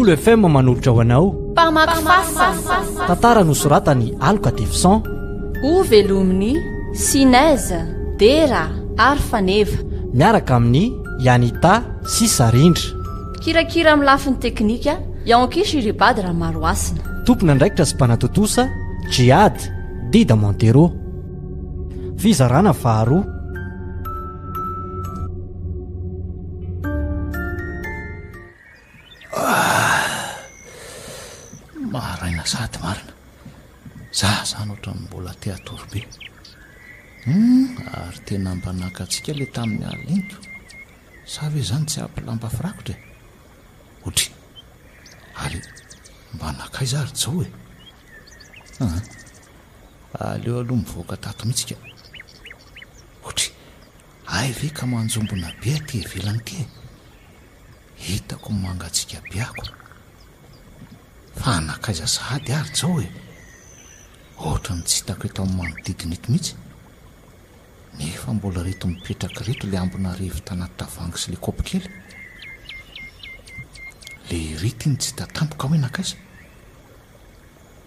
Folo FM manolotra ho anao mpamaky fasana tantara nosoratany Aloka Devsan, o velominy Sinaiza Dera ary Faneva miaraka amin'ny Yanita sy Sarindra. kirakira amin'ny lafiny teknika Yankisy Ribady Ramaroasina, tompona andraikitra sy mpanatotosa Jihad Dida Montero. Fizarana faharoa. Maraina sady marina zany ohatran'ny mbola te atorobe ary tena mbanaka antsika le tamin'ny alinto sa hoe zany tsy ampilampa firakotra otry ary mbanakay zary zao e aleo aloha mivoaka tato mihitsika otry ay ve ka manjombona be aty ivelany ty hitako mangatsika beako fanakaiza sahady ary zao e ohatra ny tsy hitako eto amin'ny manodidina eto mihitsy nefa mbola reto mipetraka reto le ambona rivotra anaty tavoahangy sy le kopy kely le rity iny tsy tatampoka hoe nakaiza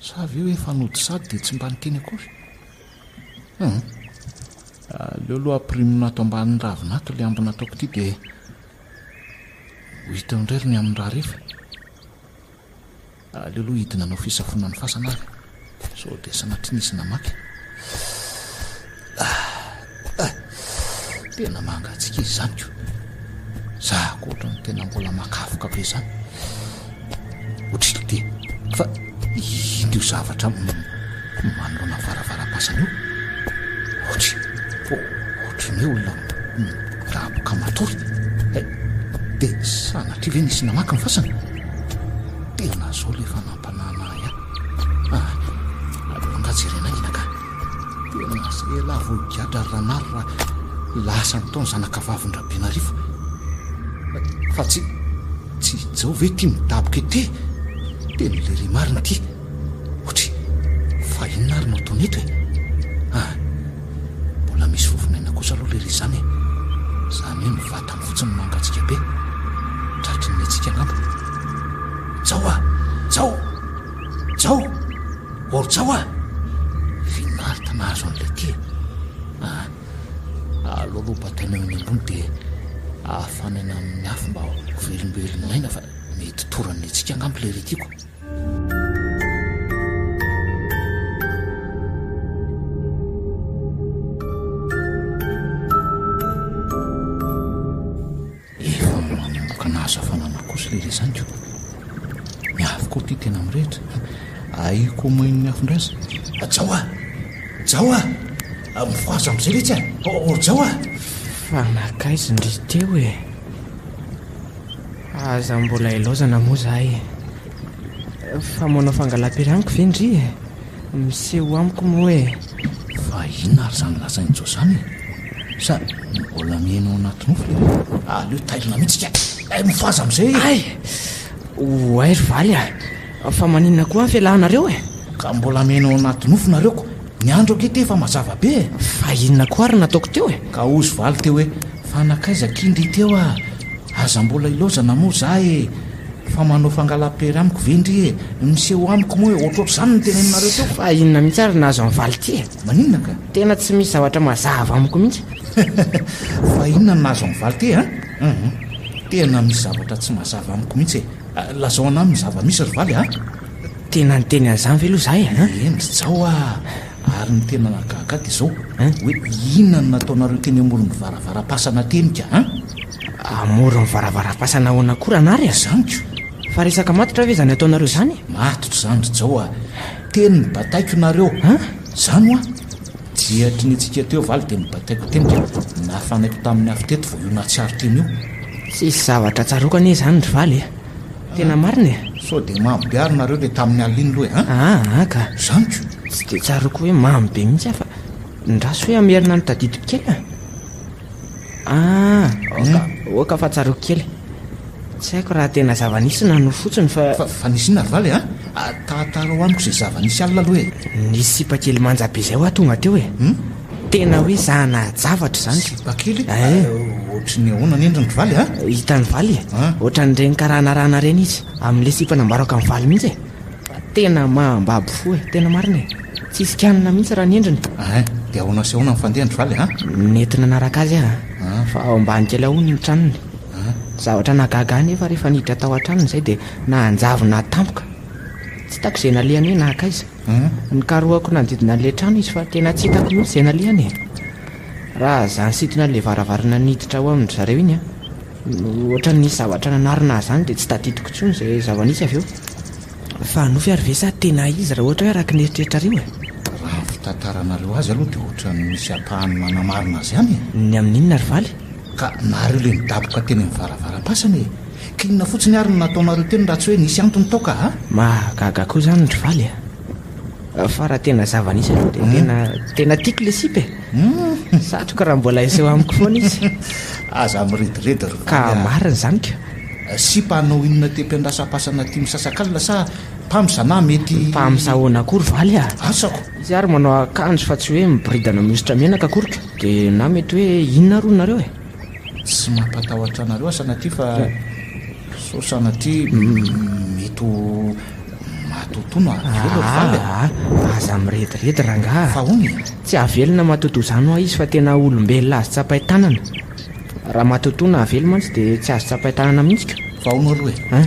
sa ve hoe fanody sady de tsy mba niteny akory aleo aloha aprimina ato ambanin'ny ravinato le ambona ataoko ity de ho hita indray ry ny amin'ny raha rehefa aleo aloha hidina anao fisafona ny fasana ary so de sanatrinisina maky tena mangatsika izy zany ko za koatra ny tena mbola makafoka be zany otrily de fa indio zavatra manolona varavara-pasana io otry otrany hoe olona raboka matory de sanatri ve nisy namaky ny fasana tena zao le fanampanana alongajerena inaka tena zela voigadra ranary raha lasa ny taony zanakavavin-drabena rifa fa tsy zao ve ty midaboka ete tena le ry marina ty otry fa inona ary no ataony eto e mbola misy fofinaina kosa aloha le ry zany zany hoe mivata ny fotsiny mangatsika be tratry ny atsika angamba jao or jao finary tanahazo an'le ty aloloba tainany ambony de ahafanaina amin'ny afo mba velombelominaina fa mety toran'ny atsika angamba le retyko efa manomboka nahazo hafanana kosa le re zany ko miafo koa ty tena mirehetra aiko main'ny afondraza jao mifazo am'izay letsy or jao fanakaizy ndry teo e aza mbola ilaozana moa zahay fa manao fangalam-piraniko ve ndry miseho amiko moa hoe fa inona ary zany lazain'izao zany sa mbola mihainao anaty nofo le aleo tailina mihitsika mifazo am'izay ay oay ry valy fa maninona koa ny fialahnareo ka mbola mihainao anaty nofo nareoko ny andro ake te fa mazava be fa inona koa ary nataoko teo ka ozy valy teo hoe fanakaiza kindry teo aza mbola ilaozana moa za fa manao fangalam-pera amiko vendry miseho amiko moa ohatroatra zany ny tena inonareo teo fa inona mihitsy ary nahazo amin'ny valy ty maninona ka tena tsy misy zavatra mazava amiko mihitsy fa inona n nahazo amin'ny valy ty tena misy zavatra tsy mazava amiko mihitsy lazao ana amin'ny zava-misy ry valy tena nyteny an'izany ve aloha zahay endry zao ary ny tena nagahaka de zao hoe inona ny nataonareo teny amorony varavara-pasana tenika amorony varavara-pasana ho anakora anary zanyko fa resaka matotra ve zany ataonareo zany matotra zany zao teny ny bataiko nareo zany jiatry ny atsika teo valy de ny bataiko tenika nafanaiko tamin'ny afo teto vo io natsiaro teny io tsisy zavatra tsarokany zany ry valy tena marina so de mampiary nareo le tamin'ny aliny loha ka zanyko tsy de tsaroko hoe mamy be mihitsy fa ndraso hoe amerina ny tadidiko kely oka fa tsaroko kely tsy haiko raha tena zava-nisy nano fotsiny fa nisy ina ry valy tahataro amiko zay zava-nisy alina aloha nisy sipa kely manja be zay ho tonga teo tena hoe zanajavatra zany sipakely ohatry ny ahoana ny endriny valy a hitany valy ohatran'ireny karahanarana reny izy amin'le sipanambaraka amin'ny valy mihitsy tena mahambabo fo tena marina tsisy kanina mihitsy raha ny endriny dia ahoana sy ahoana mifandehandry valy nentina naraka azy fa ao ambany kely ahony ny tranony zavatra nagaga nefa rehefa niditra tao an-tranony izay dia nahanjavona tampoka tsy hitako izay nalehany hoe nahaka izy nikaroako nanodidina an'ilay trano izy fa tena tsy hitako mihitsy izay nalehany raha zany sitina n'ilay varavarana niditra ao amin'ny zareo iny ohatra ny zavatra nanarina zany dia tsy tadidiko intsony izay zava-nisy avy eo fa nofy ary ve sa tena izy raha ohatra hoe araka ny eritreretrareo raha fitantaranareo azy aloha dia ohatra ny misy apahany manamarina azy ihany ny amin'inona ry valy ka nareo le midaboka teny amin'ny varavaram-pasany kinona fotsiny ary nataonareo teny raha tsy hoe nisy antony taoka mahagaga koa zany ry valy fa raha tena zava-nisy aloha dia tena tiako le sipy satroka raha mbola iseho amiko foana izy aza mirediredy ka marina zany ka sipa anao inona te-mpiandrasam-pasana ty misasakalina sa mpamizana mety mpamizahoana akory valy asako izy ary manao akanjo fa tsy hoe miboridana miositra menaka akoryka dia na mety hoe inona roa nareo tsy mampatahotra anareo asanaty fa so sanaty mety matotono avelo aza mirediredy rangaha fa ony tsy avelona matoto zany oa izy fa tena olombelona azo tsapay tanana raha matotono avelo mantsy dia tsy azo tsapay tanana mihitsy ka fa ono aloha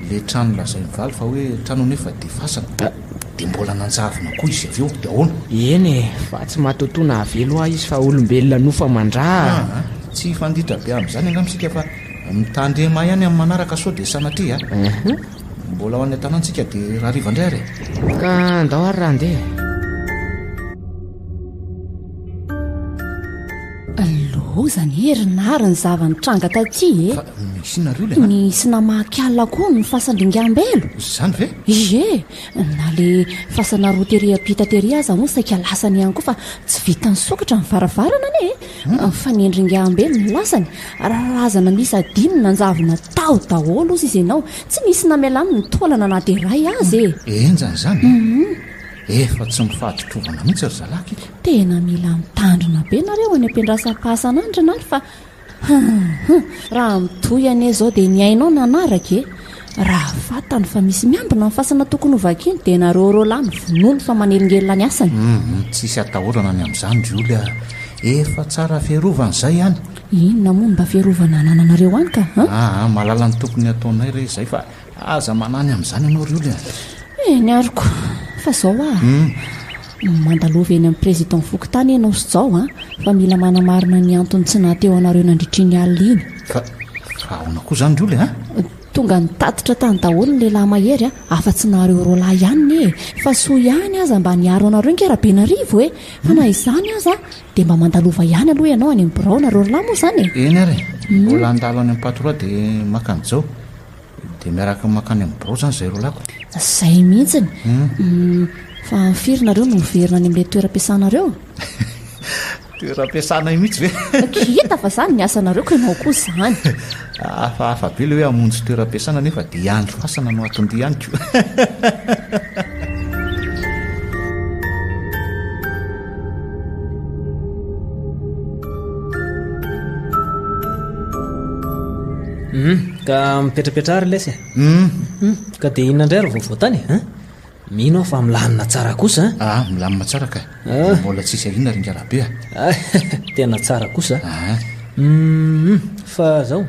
le trano lazay mivaly fa hoe trano nefa dia fasana dia mbola nanjavona koa izy avy eo dia ahoana eny fa tsy matotono avelo oa izy fa olombelona nofa mandraa tsy fanditra be amin'izany angamitsika fa mitandrema ihany amin'ny manaraka sao dia sanatria mbola ho any an-tanantsika dia raha rivandray ary ka andao ary raha andeha zany herinariny zavanitranga taty misy nareo le nisy namakialina koa ny fasandringambelo zany ve ie na le fasana roteria pitateria aza mo saika lasany ihany koa fa tsy vitany sokatra ny varavarana ane fa nyendringambelo ny lasany rarazana misy adiny nanjavona tao daholo ozy izy ianao tsy misy namelany ny toalana na dia ray azy enjany zany efa tsy mifahatotrovana mihitsy ry zalaky tena mila mitandrina be nareo any ampiandrasam-pahasanandra nary fa raha mitoy ane zao dia ny ainao nanaraka raha fatany fa misy miambina mifasana tokony hovakiny dia nareo ro lahy nyvonono fa manelingelina ny asany tsisy atahorana ny amin'izany rioly efa tsara fiarovana izay ihany inona moa mba fiarovana anananareo any ka malala ny tokony ataonay re izay fa aza manany amin'izany ianao rioly ny ariko fa zao mandalova eny amin'ny président fokotany ianao sy zao fa mila manamarina ny antony tsy nahateo anareo nandritry ny alina iny fa ahoana koa zany rioly tonga nitatitra tany daholo ny lehilahy mahery afa-tsy nareo ro lahy ihany fa so ihany aza mba niaro anareo nkerabenarivo fa na izany aza dia mba mandalova ihany aloha ianao any amin'ny birao nareo lahy moa zany eny ary mbola andalo any amin'ny patroa dia makany zao dia miaraka makany amin'ny birao zany zay ro lako zay mihitsiny fa firynareo no miverina any amin'ilay toeram-piasanareo toeram-piasana mihitsy ve hita fa zany ny asanareo ka ianao koa zany afa be le hoe amonjy toeram-piasana nefa dia andro fasana no atondia ihany ko ka mipetrapetra ary lesy ka dia inona indray ry vovoatany mino aho fa milamina tsara kosa milamina tsara ka mbola tsisy ahiana ry ngarabe tena tsara kosa fa zao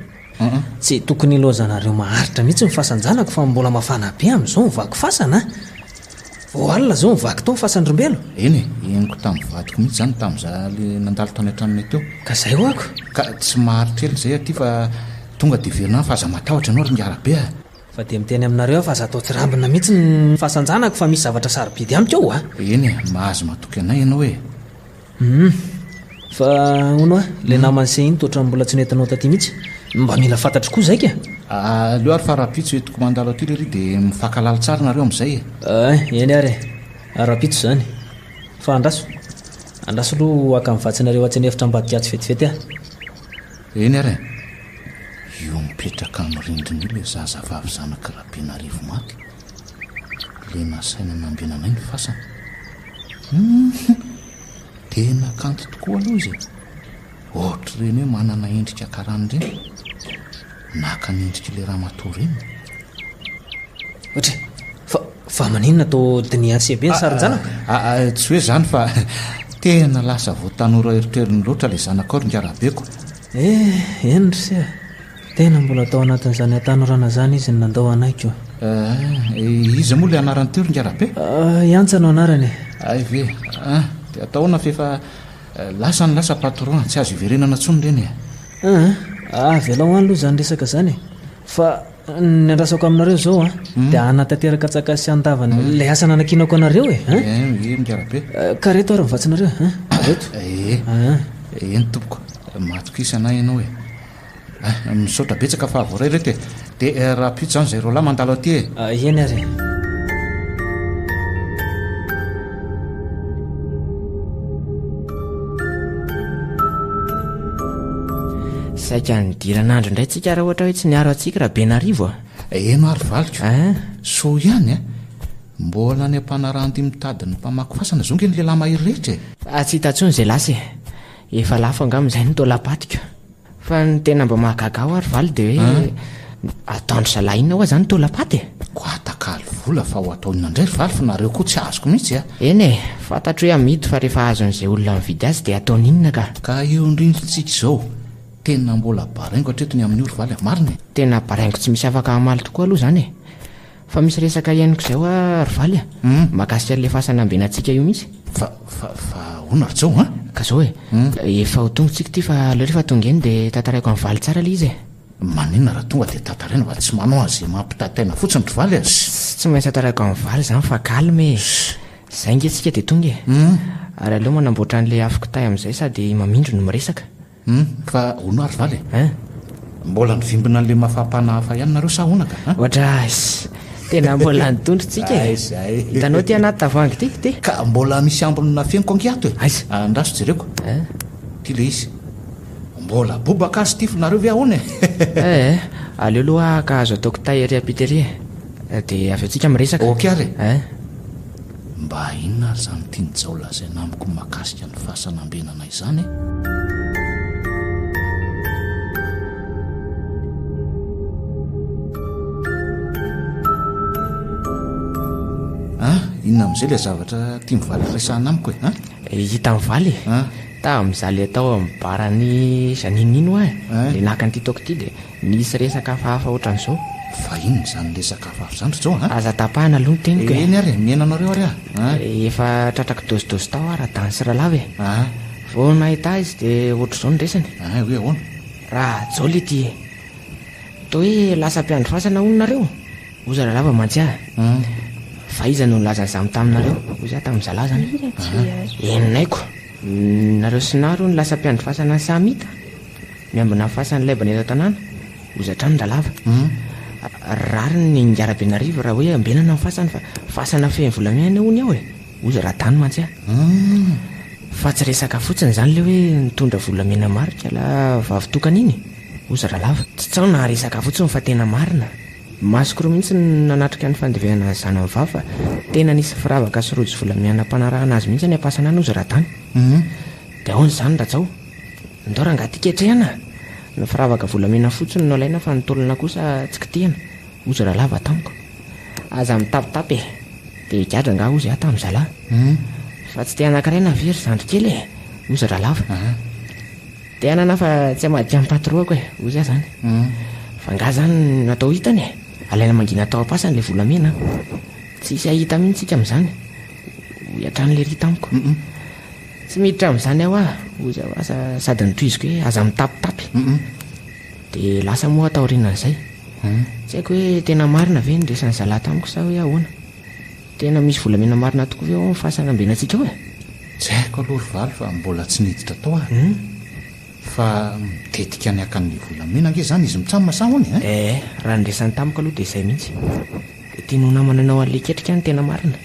tsy tokony ilozanareo maharitra mihitsy mifasanjanako fa mbola mafana be amin'izao mivaky fasana vo alina zao mivaky tao fasandrombelo eny eniko tamin'ny vadiko mihitsy zany tamin'iza le nandalo tany an-tranonay teo ka zay hoako ka tsy maharitra ely zay aty fa tonga dia verina fa aza matahotra ianao ry ngarabe fa dia miteny aminareo fa aza atao tsirambina mihitsy ny fasanjanako fa misy zavatra sarobidy amiko eo eny mahazo matoky anay ianao fa ono le namany se iny toatra mbola tsy nentinao taty mihitsy mba mila fantatry koa zay ka leo ary fa raha-pitso etoko mandalo aty le ry dia mifakalala tsara nareo amin'izay eny ary raha-pitso zany fa andraso aloha aka mivatsinareo atsenefitra mbadikatsy fetifety eny ary io mipetraka amin'ny rindriny io le zazavavy zanaka rabenarivo maty le nasaina nambenanay ny fasana tena kanto tokoa aloha izy ohatra ireny hoe manana endrika karan'ireny naka ny endrika le raha matoa reny ohatra fa maninona tao diniasy be ny saryjanaka tsy hoe zany fa tena lasa voatanora eritreriny loatra le zanaka ringarabeko eny ry se tena mbola atao anatin'izany atanorana zany izy ny nandao anaiko izy moa le anarany teo ringarabe iantsa no anarany ay ve de ataona fefa lasa ny lasa patron tsy azo iverenana tsony reny velao any aloha zany resaka zany fa ny andrasako aminareo zao dia anatanteraka tsaka sy andavany le asa nanakinako anareo ringarabe ka reto ary mivatsinareo reto eny tompoko matoko isana ianao misaotra betsaka fa avoray reto dia raha pito zany zay ro lahy mandalo aty eny ary saika nidiranandro indray tsika raha ohatra hoe tsy niaro atsika raha benarivo eno ary valiko so ihany mbola ny ampanarahandi mitady ny mpamaky fasana zonge ny lehilahy mahiry rehetra tsy hitantsony zay lasy efa lafo angamizay ny tolapatika fa ny tena mba mahagagao ary valy dia hoe ataondry salahinna hoa zany tolapaty ko atakaly vola fa ho ataonina indray valy fa nareo koa tsy azoko mihitsy eny fantatro hoe amidy fa rehefa azon'izay olona mividy azy dia ataoninona ka eo indrindritsika izao tena mbola baraingo atretony amin'ny oro valy marina tena baraingo tsy misy afaka hamaly tokoa aloha zany fa misy resaka iainiko izay hoa ry valy makasika le fahasanambenantsika io mihitsy fa ona ry zao ka zao efa ho tongotsika ty fa aleo rehefa tonga eny dia tantaraiko amin'ny valy tsara le izy manina raha tonga dia tantaraina fa tsy manao azy mampitataina fotsiny ry valy azy tsy maintsy tantaraiko amin'ny valy zany fa kalme zay ngetsika dia tonga ary aleo manamboatra n'le afoko tay amin'izay sady mamindro no miresaka fa ono ary valy mbola nivimbina n'le mafampana hafa ihany nareo sa honaka ohatra tena mbola nitondrotsika hitanao ty anaty tavoangy ty ka mbola misy ambonina feniko angiato andraso jereko ty le izy mbola bobaka azy ty finareo ve ahony aleo aloha ka azo ataoko tahiry apitery dia avy atsika miresaka oka ary mba inona ary zany tiany zao lazaina amiko makasika ny fahasanambenana izany inona amin'izay le zavatra tia mivaly resahana amiko hita mivaly ta mizaly atao mibarany zaninino le nakanyity taoko ty dia nisy resaka hafahafa ohatran'izao fa inony zany resaka hafahafa zany ry zao aza tapahana aloha ny teniko eny ary miainanareo ary efa tratraka dozidozy tao raha dany sy rahalava vao nahita izy dia ohatr'izao ny resany hoe ahoana raha zao le ty to hoe lasa mpiandro fasana ononareo ozy rahalava mantsy fa iza no nilazany zamy taminareo ozy tamin'izala zany eninaiko nareo synaro ny lasa mpiandro fasana ny samita miambina fasany laibana eto tanàna ozy hatrany ralava rary ny ngarabenarivo raha hoe ambenana ny fasany fa fasana feny volamiana ony aho ozy raha tany mantsy fa tsy resaka fotsiny zany le hoe nitondra volamena marika la vavitokana iny ozy rahalava tsy tsao na resaka fotsiny fa tena marina masokoro mihitsy nanatrika ny fandevehana zana ny vava tena nisy firavaka sy rojo volamiana mpanarahana azy mihitsy ny ampasana any ozy raha tany dia ahoany zany ratsao ndao raha ngatyketrehana ny firavaka volamena fotsiny no alaina fa nitolona kosa tsy kitihana ozy rahalava tamiko aza mitapitapy dia gadra nga ozy tamin'izala fa tsy tia anankiray na very zandry kely ozy rahalava dia anana fa tsy amadiky amin'ny patroako ozy zany fa nga zany natao hitany alaina mangina tao ampasany le volamena tsy isy ahita mihitsika amin'izany hiatran'le ry tamiko tsy miditra amin'izany aho ozy asa sady nitoiziko hoe aza mitapitapy dia lasa moa ataorinan'izay tsy haiko hoe tena marina ve nyresany zala tamiko sa hoe ahoana tena misy volamena marina tokoa ve ao fahasanambenantsika ao tsy haiko aloha ry valy fa mbola tsy niditra tao fa mitetika ny akan'le volamena nge zany izy mitsamy masa hony raha nyresany tamiko aloha dia izay mihitsy tiano namananao an'le ketrika ny tena marina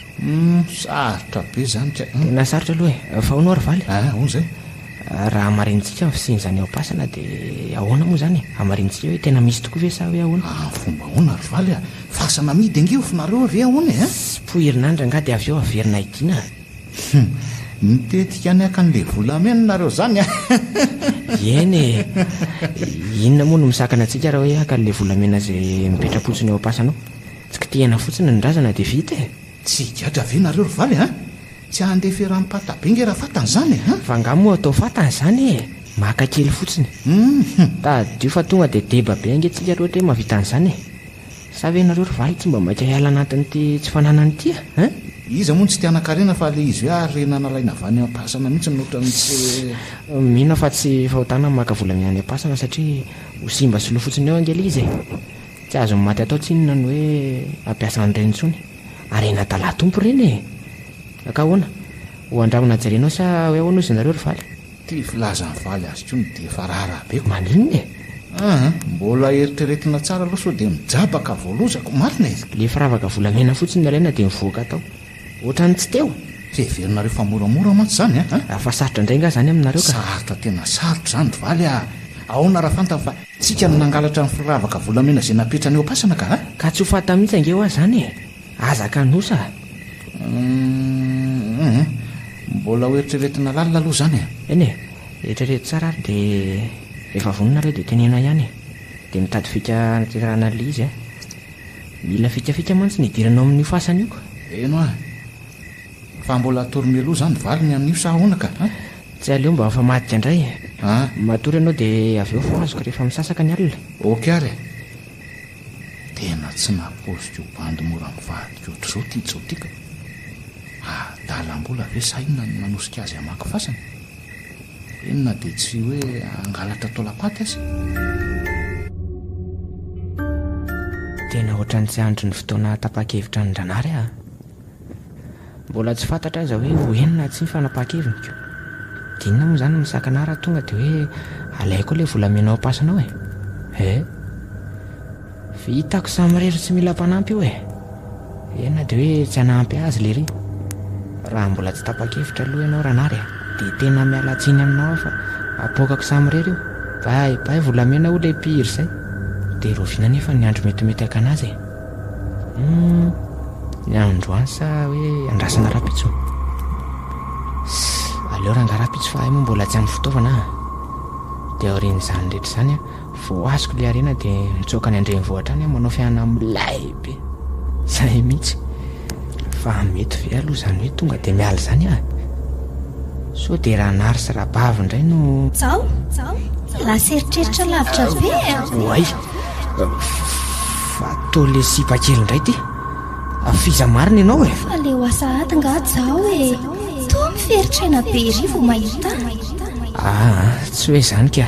sarotra be zany tena sarotra aloha fa honao ry valy on zay raha amarinitsika fisiany zany ao pasana dia ahoana moa zany amarinitsika hoe tena misy tokoa ve sa hoe ahoana fomba ahoana ry valy fasana midy angeo finareo ve ahoana sy po herinandra nga dia avy eo averina hidina Mitetika ny akan'ilay volamena nareo zany a. Eny inona moa no misakana antsika raha hoe akan'ilay volamena zay mipetrapotsiny eo ampasanao? Tsy kitihana fotsiny ny drazana dia vita e. Tsy gadra ve nareo rivaly a? Tsy handefa ranom-patabengy raha fatany zany a. Fa nga moa atao fatany zany e, maka kely fotsiny. Tadio fa tonga dia deba be angentsika rehetra hoe mahavita an'izany e. Sa ve nareo rivaly tsy mba maika hiala anatin'ity tsy fananany ity a? Iza moa tsy tiana-karena fa le izy hoe arena nalaina avy any am-pasana mihitsy nohatra tsy mihina fa tsy fahotana maka volamena any am-pasana satria ho simba sy lo fotsiny eo angely izy e. Tsy azo maty atao tsy inona ny hoe ampiasa an'ireny intsony. Arena talatompo ireny e. Ka ahoana? Ho andramina jerenao sa hoe ahoana izy nareo rivaly? ty filaza ny valy azy koa dia efa raharaha be maninona e. Mbola eritreretina tsara aloha sao dia mijabaka voalozako marina izy. Le firavaka volamena fotsiny alaina dia mivoaka tao. Ohatrany tsy teo. Tsy heverinareo fa moramora mantsy zany a. Fa sarotra indray nga zany aminareo ka. Sarotra tena sarotra zany valy a. Ahoana raha fantany fa tsika no nangalatra ny firavaka volamena izay napetrany eo am-pasana ka. Ka tsy ho fata mihitsy ange ho azy zany e. Azaka nosa. Mbola ho eritreretina lalina aloha zany e. Eny e, eritrereto tsara ary dia rehefa vononareo dia tenena ihany e. Dia mitady fika naterana le izy a. Mila fikafika mantsy ny idiranao amin'io fasana io ka. Eno a. Fa mbola torony aloha zany valy ny an'io sa ahoana ka. Tsy aleo mba fa madika indray e. Matory ianao dia avy eo fo azoko rehefa misasaka ny alina. Ok ary. Tena tsy naposiko bandy mora mivadika ohatr'izao ty zao tika. Dalam-bola ve sa inona no nanosika azy amaky fasana? Inona dia tsy hoe angalatra tolapaty azy? Tena ohatrany tsy andro ny fotoana tapa-kevitra ny Dranary a. Mbola tsy fantatra aza hoe ho enina tsy fanapa-keviniko. Dinona moa zany misakana raha tonga dia hoe alaiko ilay volamena ao am-pasanao e. Vitako samirery tsy mila mpanampy io e. Enina dia hoe tsy hanampy azy le ry. Raha mbola tsy tapa-kevitra aloha ianao Ranary dia tena miala tsiny aminao fa apoakako samirery io. Bay volamena ho le piry izay. Dia rovina nefa ny andro metimety akanazy e. Ny androany sa hoe andrasana rapitso? Aleo raha nga rapitso fa moa mbola tsy amin'ny fitaovana. Dia aorian'izany rehetra izany a, vao azoko le arena dia mitsoaka ny andrenivohitra any manao fiahana milay be. Izay mihitsy. Fa mety ve aloha izany hoe tonga dia miala izany a? So dia Ranary sy Rabavy indray no... Zao? Lasa eritreritra lavitra ve? Oay! Fa tao le sipa kely indray ty. Afiza marina ianao e. Fa le ho asa aty nga zao e. Toa miferitrena be ry vao mahita. Tsy hoe izany ka.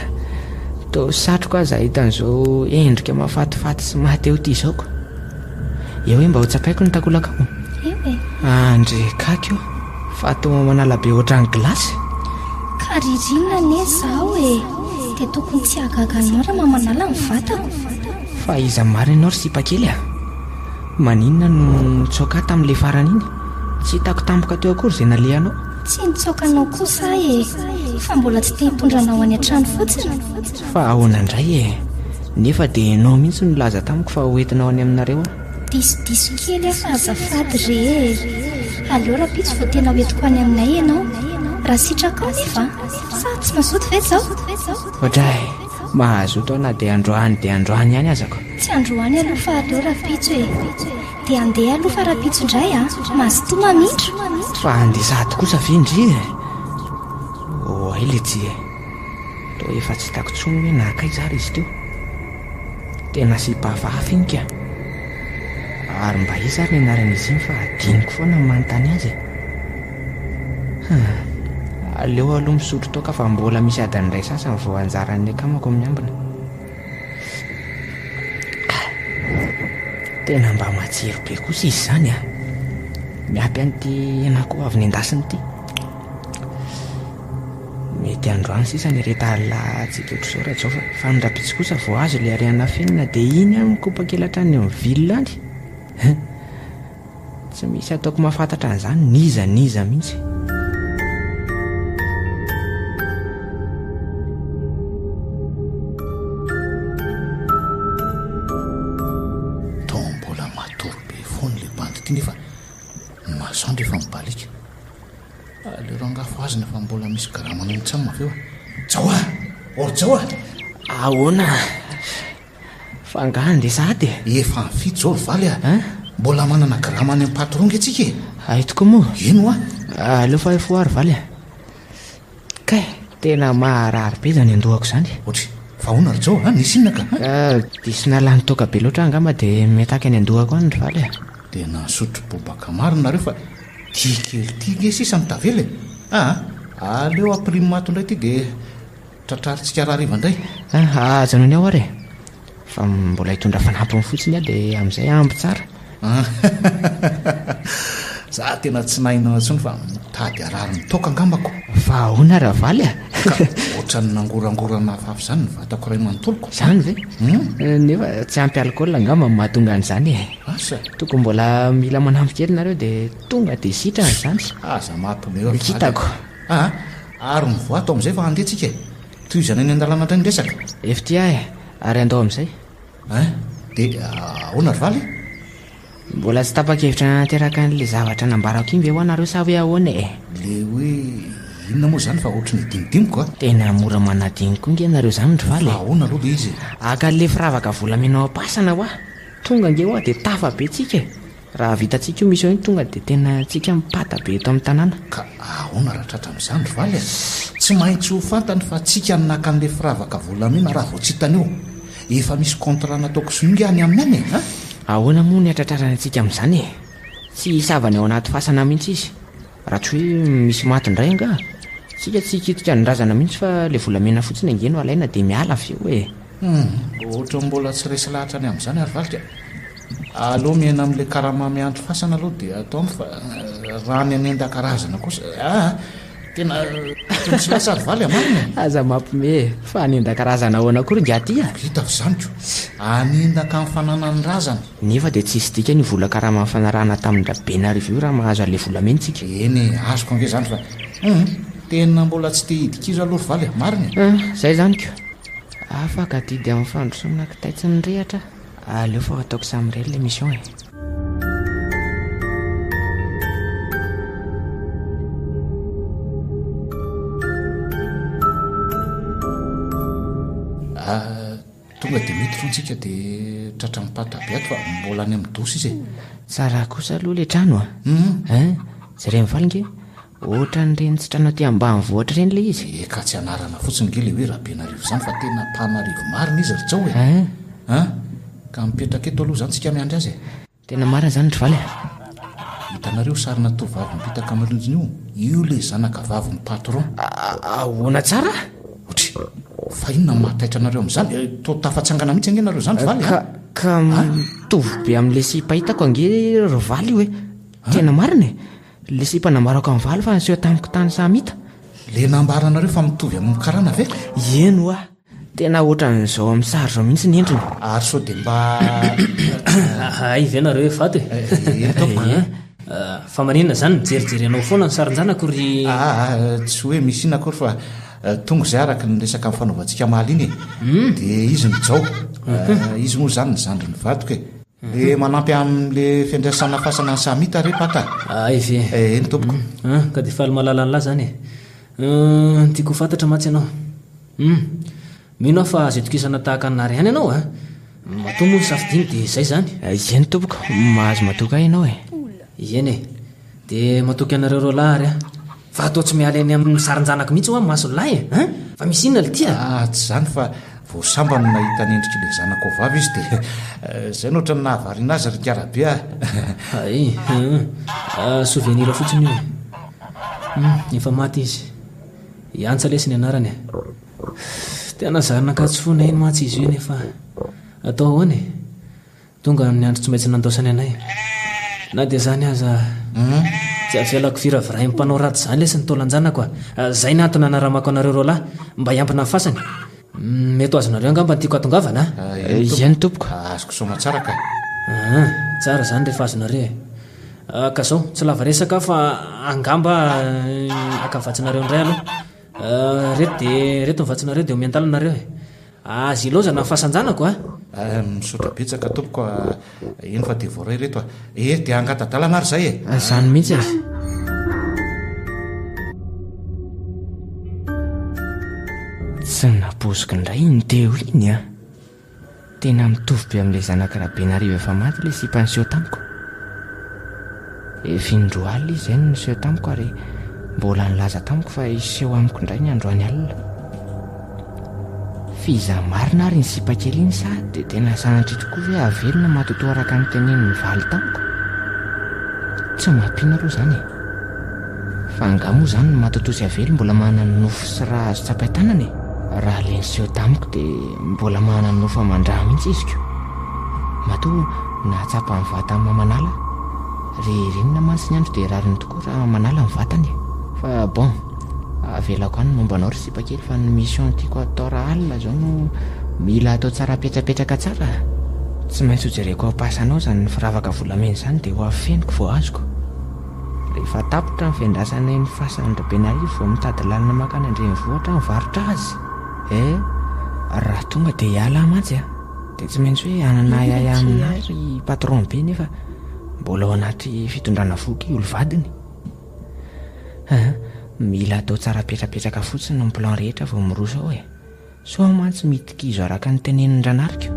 Tao satroka aza hitan'izao endrika mahafatifaty sy mahateo ty izao ko. Eo hoe mba ho tsapaiko ny takolakao. Eo e. Andre kaky io. Fa tao manala be ohatrany glasy. Ka ririnina ne zao e. Dia tokony tsy hagaganao raha mamanala ny vatako. Fa iza marina ianao ry sipa kely a. Maninona no tsoka tamin'ilay farany iny? Tsy hitako tampoka teo akory izay nalehanao. Tsy nitsokanao kosa e. Fa mbola tsy te hitondranao any an-trano fotsiny. Fa ahoana indray e. Nefa dia ianao mihitsy no laza tamiko fa hoentinao any aminareo a. Diso kely afa azafady re. Aleo rapitso vao tena hoentiko any aminay ianao. Raha sitraka ao nefa sa tsy mazoto ve zao? Ohatray mahazoto na dia androany ihany azako. Tsy androany aloha fa aleo rapitso e. Dia andeha aloha fa rapitso indray mazoto mamindro. Fa andesato kosa vindry e. Ay le tsy e. Tao efa tsy hitako tsony hoe nahakaizary izy teo. Tena sipafafy iny ka. Ary mba izy ary ny anaran'izy iny fa adiniko foana manontany azy e. Aleo aloha misotro toka fa mbola misy adany iray sasany vao anjaran'ny akamako miambina. Tena mba matsiro be kosa izy zany a. Miapy an'ity anako avy ny endasiny ity. Mety androany sisa ny reta alatsika ohatr'izao raha zao fa ny rapitsy kosa vao azo le ariana fenina dia iny a mikopa-kelatra ny vilona any. Tsy misy ataoko mahafantatra an'izany niza mihitsy. Nefa masoandro efa mibalika. le rangafo azina fa mbola misy garamana ny tsamma aveo jaoa jaoa ahoana fa ngande sady efa mifito zao rivaly mbola manana garamana amin'ny patronga atsika aitoko moa ino aleo fa foary valy kay tena maharary be zany andohako zany ohatry fa hoana ry jao nisy inona ka disina lany toka be loatra angamba dia metaky any andohako any ry valy dia nasotro bobaka maro nareo fa tia kely tia nge sisa mitavely aleo aprimy mato indray ty dia tratrarintsika raha riva indray azanao ny ao ary fa mbola hitondra fanampiny fotsiny dia amin'izay ampy tsara za tena tsy nahinana ntsony fa mitady arary ny toka angambako fa ahoana raha valy ka ohatra ny nangorangorana afafy izany ny vatako ray manontoloko zany ve nefa tsy ampy alcool angamba mahatonga an'izany asa toko mbola mila manampy kely nareo dia tonga dia sitrana izany aza mampimeo hitako ary mivoato amin'izay fa andetsika toy izany any an-dalana indray nyresaka efty ary andao amin'izay dia ahoana ry valy mbola tsy tapa-kevitra nateraka n'le zavatra nambarako iny ve ho anareo sa hoe ahoana le hoe inona moa zany fa ohatry ny dinidimiko tena mora manadiniko nge nareo zany ry valy ahoana aloha le izy aka le firavaka volamenao am-pasana hoa tonga nge hoa dia tafa be tsika raha vitantsika io misy eo iny tonga dia tena tsika mipata be eto amin'ny tanàna ka ahoana raha tratra amin'izany ry valy tsy maintsy ho fantany fa tsika nynaka an'le firavaka volamena raha vao tsy hitany eo efa misy contrat nataoko sinonga any amin'ny any ahoana moa ny atratrarana antsika amin'izany tsy hisavany ao anaty fasana mihitsy izy raha tsy hoe misy maty indray anga tsika tsy hikitika ny razana mihitsy fa le volamena fotsiny angeno alaina dia miala avy eo ohatra mbola tsy resy lahatra any amin'izany ary valika aloha miaina amin'le karama miandro fasana aloha dia atao fa raha ny anenda-karazana kosa tena tsy lasa ary valy amarina aza mampime fa anenda-karazana ahoana kory ngy atya hitako izanyko anendaka amin'ny fananany razana nefa dia tsisy dika ny vola karama ny fanarahana tamin'ny rabenarivo io raha mahazo an'le volamentsika eny azoko ange zany fa tena mbola tsy te hidikiza aloha ry valy marina izay zany ko afaka didy amin'ny fandrosona kitaitsy ny rehatra aleo fa ataoko samyrely le mission tonga dia mety fontsika dia tratra mipata be ato fa mbola any amin'ny dosa izy tsara kosa aloha le trano zare mivaly nge ohatra nyreny tsy trano aty ambany vohatra ireny le izy ka tsy anarana fotsiny nge le hoe rabenarivo izany fa tena mpanarivo marina izy ry tsao ka mipetraka eto aloha zany tsika miandry azy tena marina zany ry valy hitanareo sarina tovavy mipitaka amalonjiny io le zanaka vavy ny patron ahoana tsara otry fa inona mahataitra anareo amin'izany to tafatsangana mihitsy ange nareo zany ry valy ka mitovy be amin'le sipa hitako ange ry valy hoe tena marina le sipa nambarako amin'ny valy fa nseho tamiko tany samita le nambaranareo fa mitovy amin'ny karana ve eno tena ohatran'izao amin'ny sary zao mihitsy ny endriny ary so dia mba ay ve nareo hoe vato fa maninona zany mijerijery anao foana ny sarinjanako ry tsy hoe misy ina akory fa tonga izay araka ny resaka amin'ny fanaovantsika mahaly iny dia izy mijao izy moa zany ny zandry ny vadoka le manampy amin'le fiandrasana fasana ny samita repata ay ve eny tompoko ka dia faly malala nylahy zany tiako fantatra matsy ianao mino aho fa azo etokisana tahaka ny nary ihany ianao matoa moa ny safidiny dia izay zany eny tompoko mahazo matoka ianao eny dia matoky anareo ro lahy ary fa atao tsy miala eny amin'ny sarinjanako mihitsy ho maso lahy fa misy inona le tia tsy zany fa vao samba no nahita ny endrika le zanako vavy izy dia zay no ohatra ny nahavarina azy ry kiarabe souvenir fotsiny io efa maty izy iantsa lesy ny anarany tena zanaka tsy fona iny matsy izy io nefa atao ahoany tonga ny andro tsy maintsy nandosany anay na dia zany aza tsy afialako firaviray mpanao raty zany lesy ny tolanjanako zay ny antony anaramako anareo ro lahy mba hiampina ny fasany mety azonareo angamba nytiako atongavana eny tompoko azoko somatsara ka tsara zany rehefa azonareo ka zao tsy lava resaka fa angamba akavatsinareo ndray aloha reto dia reto mivatsinareo dia miantalanareo azy ilozana ny fasanjanako misotra betsaka tompoko ino fa dia voaray reto dia angatadalana ary zay zany mihitsy azy sy naposika indray ny teo iny a tena mitovy be amin'ilay zanakarabenariva efa maty ilay sipanyseo tamiko. Efindroa alina izy izay no niseho tamiko ary mbola nilaza tamiko fa iseho amiko indray ny androany alina. Fiza marina ary ny sipakely iny sa dia tena sanatry tokoa hoe avelona matoto araka ny teneny ny valy tamiko. Tsy mampiana aloha izany e. Fa angamoa izany ny matoto sy avelo mbola manana ny nofo sy raha azo tsapaitanana e. Raha le niseho tamiko dia mbola manana ny nofo amandraha mihitsy iziko. Matoa nahatsapa ny vata amin'ny Mamanala. Ririnina mantsy ny andro dia rariny tokoa raha Mamanala ny vatany. Fa bon, avelako any mombanao ry sipakely fa ny mission tiako atao raha alina zao no mila atao tsara petrapetraka tsara. Tsy maintsy hojereko ampasanao izany firavaka volamena izany dia ho afeniko vao azoko. Rehefa tapitra ny fiandrasana eny Fasan'Andriabenarivo vao mitady lalina makany Andrenivohitra mivarotra azy. Raha tonga dia hiala mantsy a. Dia tsy maintsy hoe anana ayay aminahy ry patron be nefa mbola ao anaty fitondrana voky olivadiny. Mila atao tsara petrapetraka fotsiny ny plan rehetra vao miroso ao e. So mantsy mitikizo araka ny tenenin'ny Ranariko.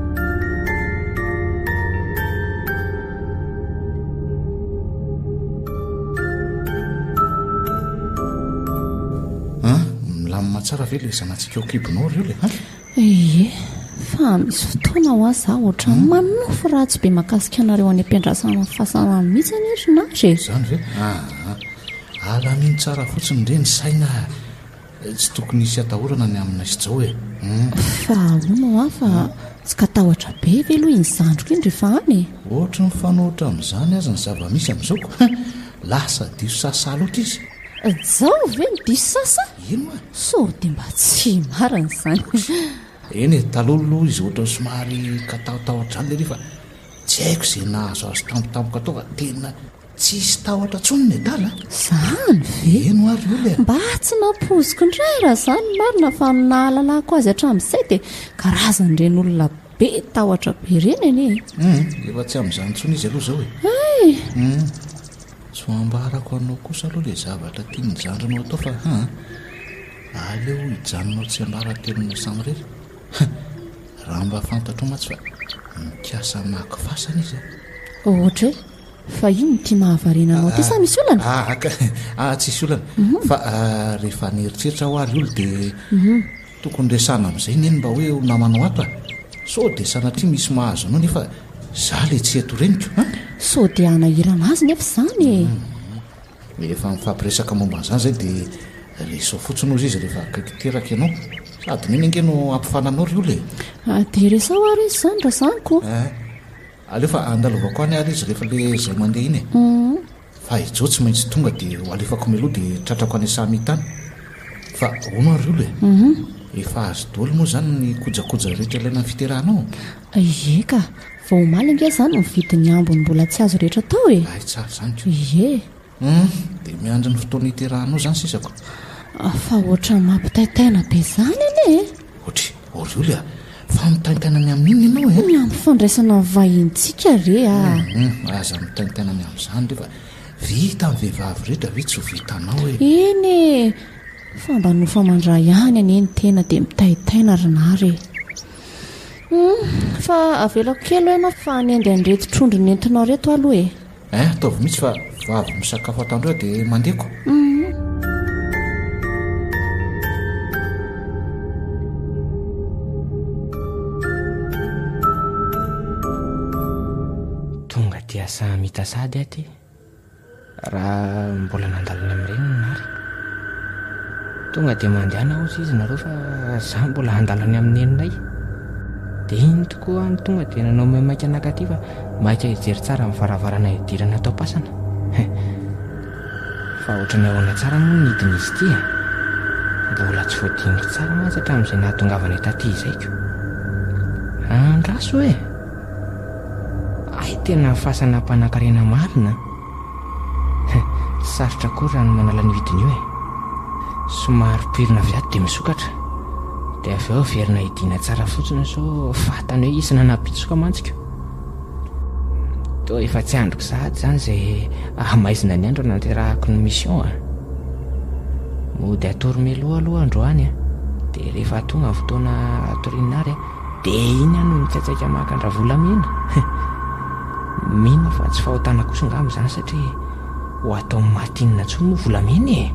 Milamina tsara ve le zanatsika okibonao reo le Ie, fa misy fotoana ho azy zaho ohatra manofo raha tsy be mahakasika anareo any ampiandrasana fahasanana mihitsy any herinandro e. Zany ve? Alaniny tsara fotsiny ndre ny saina tsy tokony hisy atahorana ny amina sy zao e. Fa ahoana ho fa tsy katahotra be ve aloha iny zandroko iny rehefa any e. Ohatra ny fanohitra amin'izany azy ny zava-misy amin'izao lasa diso sasa loatra izy. Zao ve ny diso sasa? Ino a? So dia mba tsy marina izany. Eny e, talolo izy ohatra ny somary katahotahotra any le rehefa tsy haiko izay nahazo azo tampotampoka atao fa tena tsisy tahotra tsony ny dala. Zany ve? Eno ary io le mba tsy nampoziko indray raha izany marina fa nahalalako azy hatramin'izay dia karazan'ireny olona be tahotra be ireny anie. Efa tsy amin'izany tsony izy aloha izao e. Tsy ambarako anao kosa aloha le zavatra tiany zandrinao atao fa aleo hijanonao tsy ambara-telonao samirery. Raha mba fantatro matsy fa mikasa makifasana izy. Ohatra fa ino no tia mahavariananao ty sa misy olana? Tsisy olana fa rehefa nieritreritra ho ary olo dia tokony resana amin'izay neny mba hoe namanao ato a. So dia sanatria misy mahazo anao nefa za le tsy eto reniko. So dia anahirana azy nefa izany e. Efa mifampiresaka momba an'izany zay dia resao fotsiny ozy izy rehefa akaiky teraka ianao sady neny ange no ampifananao ry olo e. Dia resao ary izy izany raha zaniko. Aleo fa andalovako any ary izy rehefa le izay mandeha iny e. Fa ijao tsy maintsy tonga dia ho alefako meloha dia tratrako any Samitany. Fa ono ary olo e. Efa azo dolo moa zany ny kojakoja rehetra ilaina ny fiterahanao. Ie ka, vao omaly ange izany mividy ny ambony mbola tsy azo rehetra tao e. Tsara zany ko. Ie. Dia miandry ny fotoana hiterahanao zany sisako. Fa ohatra mampitaitaina be izany anie. Ohatra ry olo a, fa mitaintaina ny amin'iny ianao e. Amin'ny fandraisana ny vahintsika re aza mitaintaina ny amin'izany rehefa vita ny vehivavy rehetra ve tsy ho vitanao e. Eny e, fa mba nofa mandray ihany anie ny tena dia mitaitaina rinary. Fa avelako kely ianao fa ny andeha nirety trondro ny entinao reto aloha e. Ataovy mihitsy fa vavy misakafo atandreo dia mandeko. Tonga dia sa mita sady aty raha mbola nandalany amin'ireny nary. Tonga dia mandehana ozy izy nareo fa za mbola handalany amin'ny eninay. Dia iny tokoa ny tonga dia nanao maimaika anakaty fa maika hijery tsara amin'ny varavarana idirana atao pasana. Fa ohatra ny ahoana tsara moa ny hidin'izy ity mbola tsy voadiniko tsara mantsy hatramin'izay nahatongavana taty izaiko. Andraso e. Ay tena fasana mpanankarena marina. Sarotra koa raha no manala ny vidiny io e. Somary pirina viady dia misokatra. Dia avy eo verina hidiana tsara fotsiny so fatany hoe isana napitsoka mantsika. Toa efa tsy androko sahady izany izay maizina ny andro nanterahako ny mission Mody atoro meloha aloha androany dia rehefa tonga fotoana atorinary dia iny a no nitsatsaika makandra volamena. Mino fa tsy fahotana kosongamo izany satria ho atao matinina tsoa moa volamena e.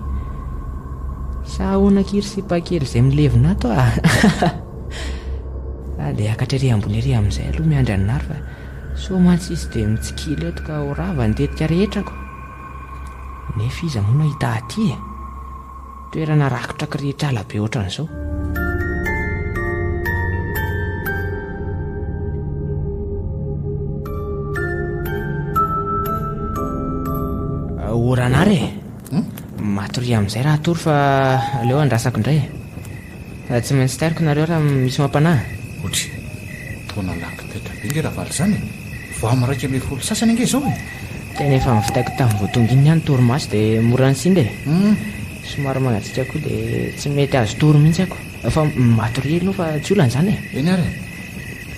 Sa ahoana-kiry sipakely izay milevina ato a. Dia akatrare ambony ery amin'izay aloha miandry anary fa so mantsisy dia mitsikily eto ka ho rava nitetika rehetrako. Nefa iza moa no hita aty e, toerana rakotraka rehetra ala be ohatran'izao. Oranary e, matory amin'izay raha tory fa aleo andrasako indray. Tsy maintsy tariko nareo raha misy mampanahy. Otry, taona lako tetra be nge raha valy izany. Vao amin'ny 12 sasany ange izao. Tena efa mivitaiko tamin'ny voatonginy ihany torimaso dia mora ny sinda e. Somary magnatsika koa dia tsy mety azo tory mihitsy ako. Fa matory elo fa tsy olana izany e. Eny ary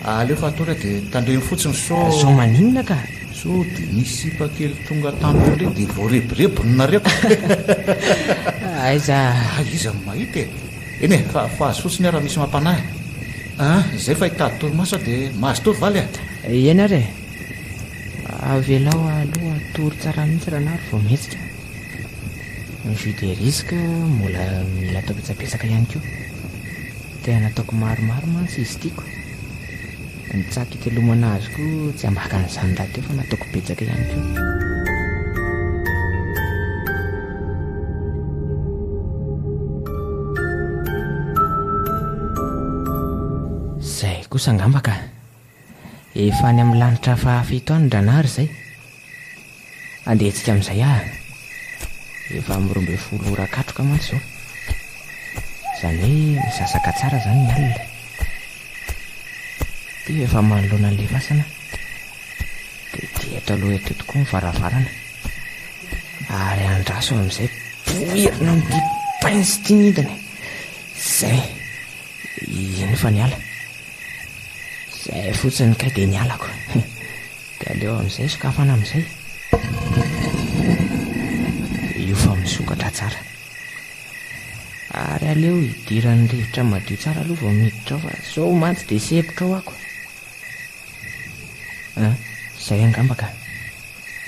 aleo fa atory dia tandreny fotsiny so maninona ka. So dia nisy sipakely tonga taminy dia voarebirebony nareko. Aiza iza mahita e. Eny e, fa azo fotsiny raha misy mampanahy. Izay fa hitady torimaso dia mahazo tory valy a. Eny ary e, avelao aloha tory tsara mihitsy raha nary vao mihetsika. Ny jus de risque mbola mila atao betsabetsaka ihany koa. Tena nataoko maromaro mantsy izy tiako. Ny tsaky telomana azy koa tsy ambaka an'izany raha teo fa nataoko betsaka ihany koa. Zay kosa angambaka efa any amin'ny lanitra fahafito any ndranary izay. Andehantsika amin'izay efa amin'ny 12 ora katroka mantsy izao. Izany hoe misasaka tsara izany ny alina. Dia efa manoloana an'ilay fasana dia eto aloha eto tokoa ny varavarana. Ary andraso amin'izay poirina amin'ity painzy ity nidiny. Zay iny fa niala. Zay fotsiny kay dia nialako. Dia aleo amin'izay sokafana amin'izay. Io fa misokatra tsara. Ary aleo hidiran'ny rivotra madio tsara aloha vao miditra ao fa sao mantsy dia sepotra ao ako. Zay angambaka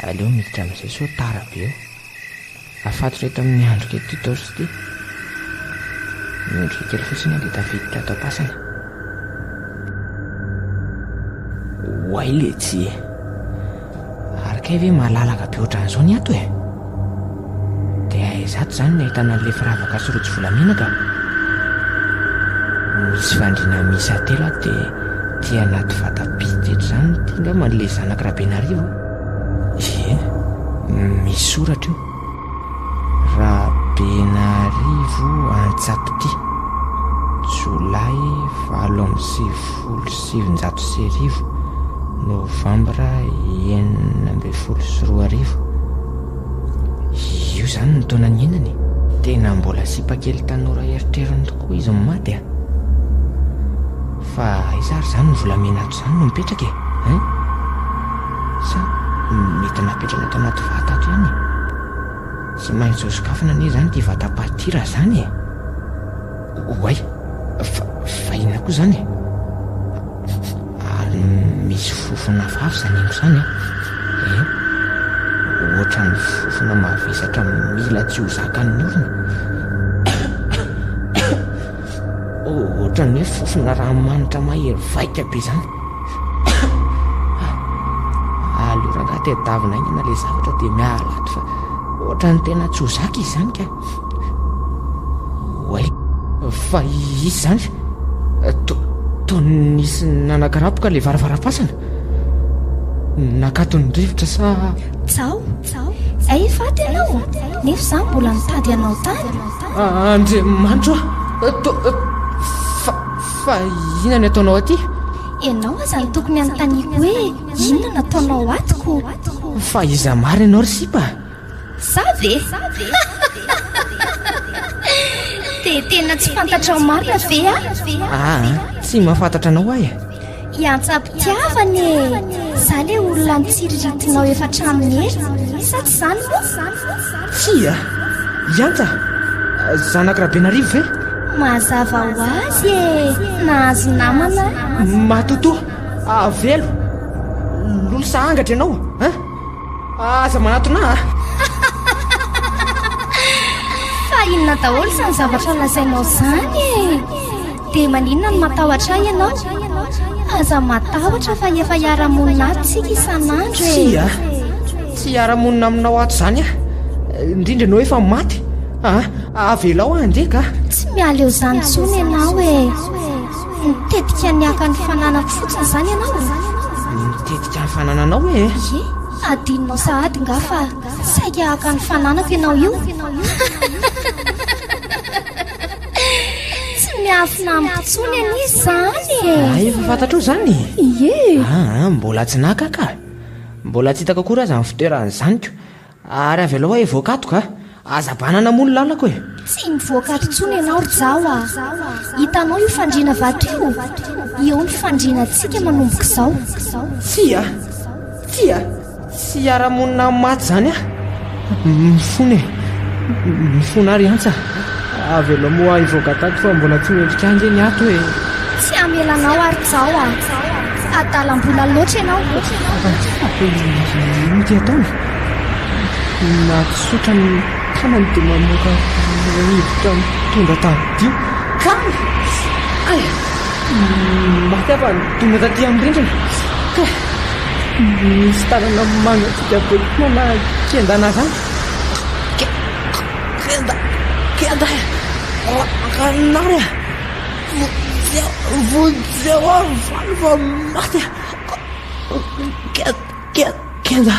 aleo miditra amin'izay sao tara be eo. Afatotra eto amin'ny andro kely ty taosy ty. Miondrika kely fotsiny dia tafiditra atao pasana. Hoay letsy ary kay ve malalaka be ohatran'izao ny ato e. Dia izato izany ny ahitana an'ilay firavaka sy rojo volamena ka. Misy fandriana miisa telo ato dia ty anaty vatabitetra izany tinga man'ilay zanaka Rabenarivo. Misy soratra io, Rabenarivo Antsapity, Jolay 7/790, Novambra 9/12. Io izany ny taona ny enany. Tena mbola sipakely tanora eritreriny tokoa izy maty a. Fa izary izany ny volamena ato izany no mipetraka e. Sa mety napetrana ato anaty vata ato ihany. Sy maintsy ho sokafana anie izany ty vatam-patira izany e. Hoay, fa inona koa izany e. Ary misy fofona vavy izany engo izany ohatra ny fofona mavesatra mila tsy ho zakan'ny olona. Ohatra ny hoe fofona ranomanitra mahery vaika be izany. Aleo rangaha tedavina iny ilay zavatra dia miala ato fa ohatra ny tena tsy ho zaka izy izany ka. Hoay, fa izy izany toa nisy nanakarapoka ilay varavaram-pasana. Nakatony rivotra sa Tsao, efa tenao nefa izany mbola mitady anao tany. Andriamanitra fa inona ny ataonao aty? Ianao azany tokony anontaniako hoe inona nataonao atiko. Fa iza mary ianao ry sipa? Sa ve? Dia tena tsy fantatrao marina ve tsy mahafantatra anao ahy. Iantsa-pitiavany e. Izany hoe olona mitsiriritinao efa traminy ery sa tsy izany moa? Tsia, Iantsa, zanaka Rabenarivo ve? mazava ho azy e nahazo namana matotoa avelo lolo sahangatra ianao aza manatona fa inona daholo zany zavatra lazainao zany e dia maninona no matahotra ianao aza matahotra fa efa hiara-monina ato tsika isan'andro e tsy hiara-monina aminao ato zany indrindra anao efa maty avelao andreka tsy miala eo zany tsony ianao e mitetika niaka ny fananako fotsiny zany ianao mitetika ny fanananao e adininao sahady nga fa saika haka ny fananako ianao io tsy miafina ampitsony anizy zany efa fantatro zany mbola tsy nakaka mbola tsy hitako akory aza ny fitoerany zaniko ary avelao hoe voakatoka aza banana mono lalako e tsy mivoakato tsony ianao ry zao hitanao io fandriana vato io eo ny fandriana antsika manomboka izao tsia tsy hiara-monina maty zany mifona ary antsa avelo moa ivokatato fa mbola tsy mendrika ange ny ato e tsy amelanao ary zao adalam-bola loatra ianao mity ataony natsotra ny tanany dia mamoaka rivotra mitondra tadio kamy maty afa tonga taty amin'ny rindrina misy tanana magnatsika bekoa na kendana zany kenda kanary vodzeo valy fa maty kenda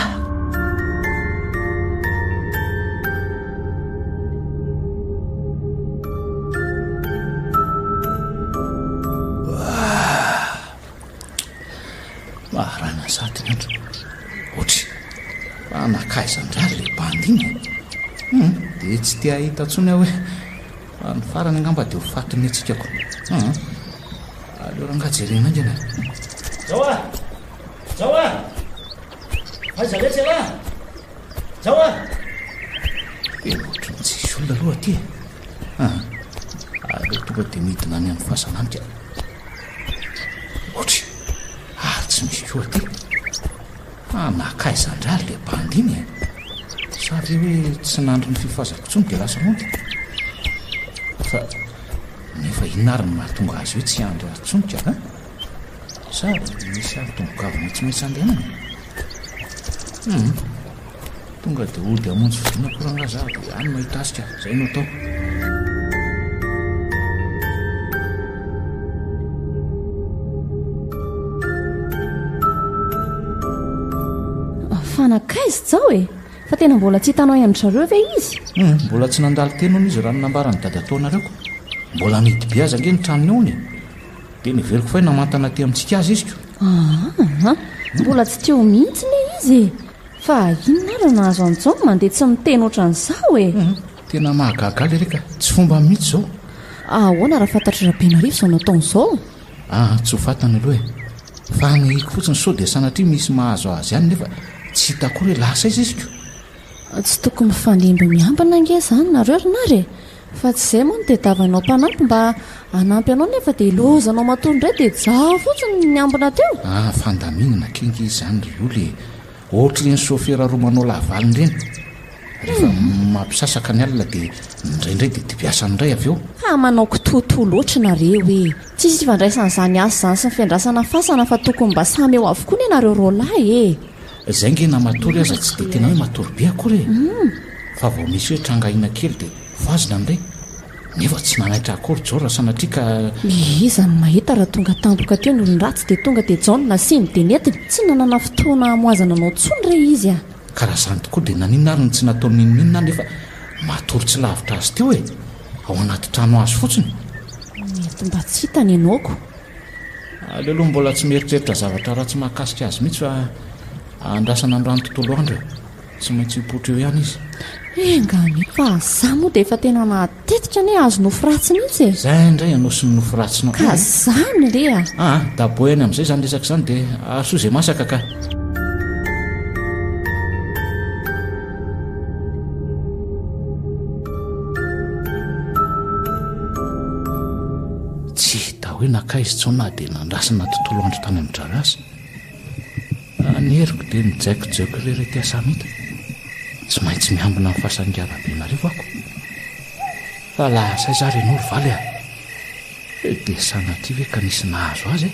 marana satiny andro ohatra anakaizandrary le bandiny dia tsy tia hita ntsony aho hoe ny farany angamba dia ho fatiny atsikako aleo rangajerena angena zao aiza letsy ala zao e ohatra ny tsisy olona aloha aty aleo tonga dia midina any amin'ny fahasananitra ohatra ary tsy misy koa aty nakaizandrary le bandiny savy hoe tsy nandro ny fifazako tsony dia lasa monty fa nefa inariny mahatonga azy hoe tsy andro atsonika sa misy ary tombokavina tsy maintsy andehanana tonga dia ody amonjy fidina korangaza dia any mahita asika zay no atao fanakaizy zao e fa tena mbola tsy hitanao ihany-drareo ve izy mbola tsy nandalo teno n izy raha nonambarany dady ataonareoko mbola nidibe aza nge ny tranony ony dia niveriko fa namantana ty amintsika azy izyko mbola tsy teo mihitsiny izy fa inona ary nahazo an'izao mandeha tsy miteny ohatran'izao e tena mahagagaly reka tsy fomba mihitsy zao ahoana raha fantatra rabenarivo izao nataon'izao tsy ho fatany aloha e fa anyiko fotsiny sao dia sanatria misy mahazo azy ihany nefa tsy hitakory hoe lasa izy izyko tsy tokony mifandimby miambina nge zany nareo rinary fa tsy izay moa no dia davanao mpanampy mba anampy anao nefa dia lozanao matondray dia jaa fotsiny miambina teo fandaminana kenga izy zany ry oly ohatra reny sofera roa manao lavaliny reny rehefa mampisasaka ny alina dia indraindray dia dibiasan'ndray avy eo manao kitoto loatra nareo e tsisy ifandraisan'izany azy zany sy ny fiandrasana fasana fa tokony mba samy eo avokoa ny anareo rolahy zay nge na matory aza tsy dia tena hoe matory be akory fa vao misy hoe trangahina kely dia vazina amin'day nefa tsy nanaitra akory jao raha sanatria ka iza ny mahita raha tonga tampoka teo ny olon-dratsy dia tonga dia jao no nasiny dia netiny tsy nanana fotoana moazana anao tsony re izy ka raha zany tokoa dia naninona ary ny tsy natao ninoninona nefa matory tsy lavitra azy teo e ao anaty trano azy fotsiny mety mba tsy hitany ianaoko alealoha mbola tsy mieritreritra zavatra raha tsy mahakasika azy mihitsy fa andrasana androany tontolo andro tsy maintsy hipotra eo ihany izy engany fa za moa dia efa tena natetika ny azo nofiratsy mihitsy e zay indray anao sy ny nofiratsinao ka zany re daboeny amin'izay zany resaka izany dia asoa izay masaka ka hoe nakaizy tsona dia nandrasana tontolo andro tany amin'ny drarasa. Aneriko dia nijaikojaiko rerety asamita. Tsy maintsy miambina amin'ny fahasangaram-Benarivo ako. Fa lahasay za ren'olo valy dia sanaty hoe ka nisy nahazo azy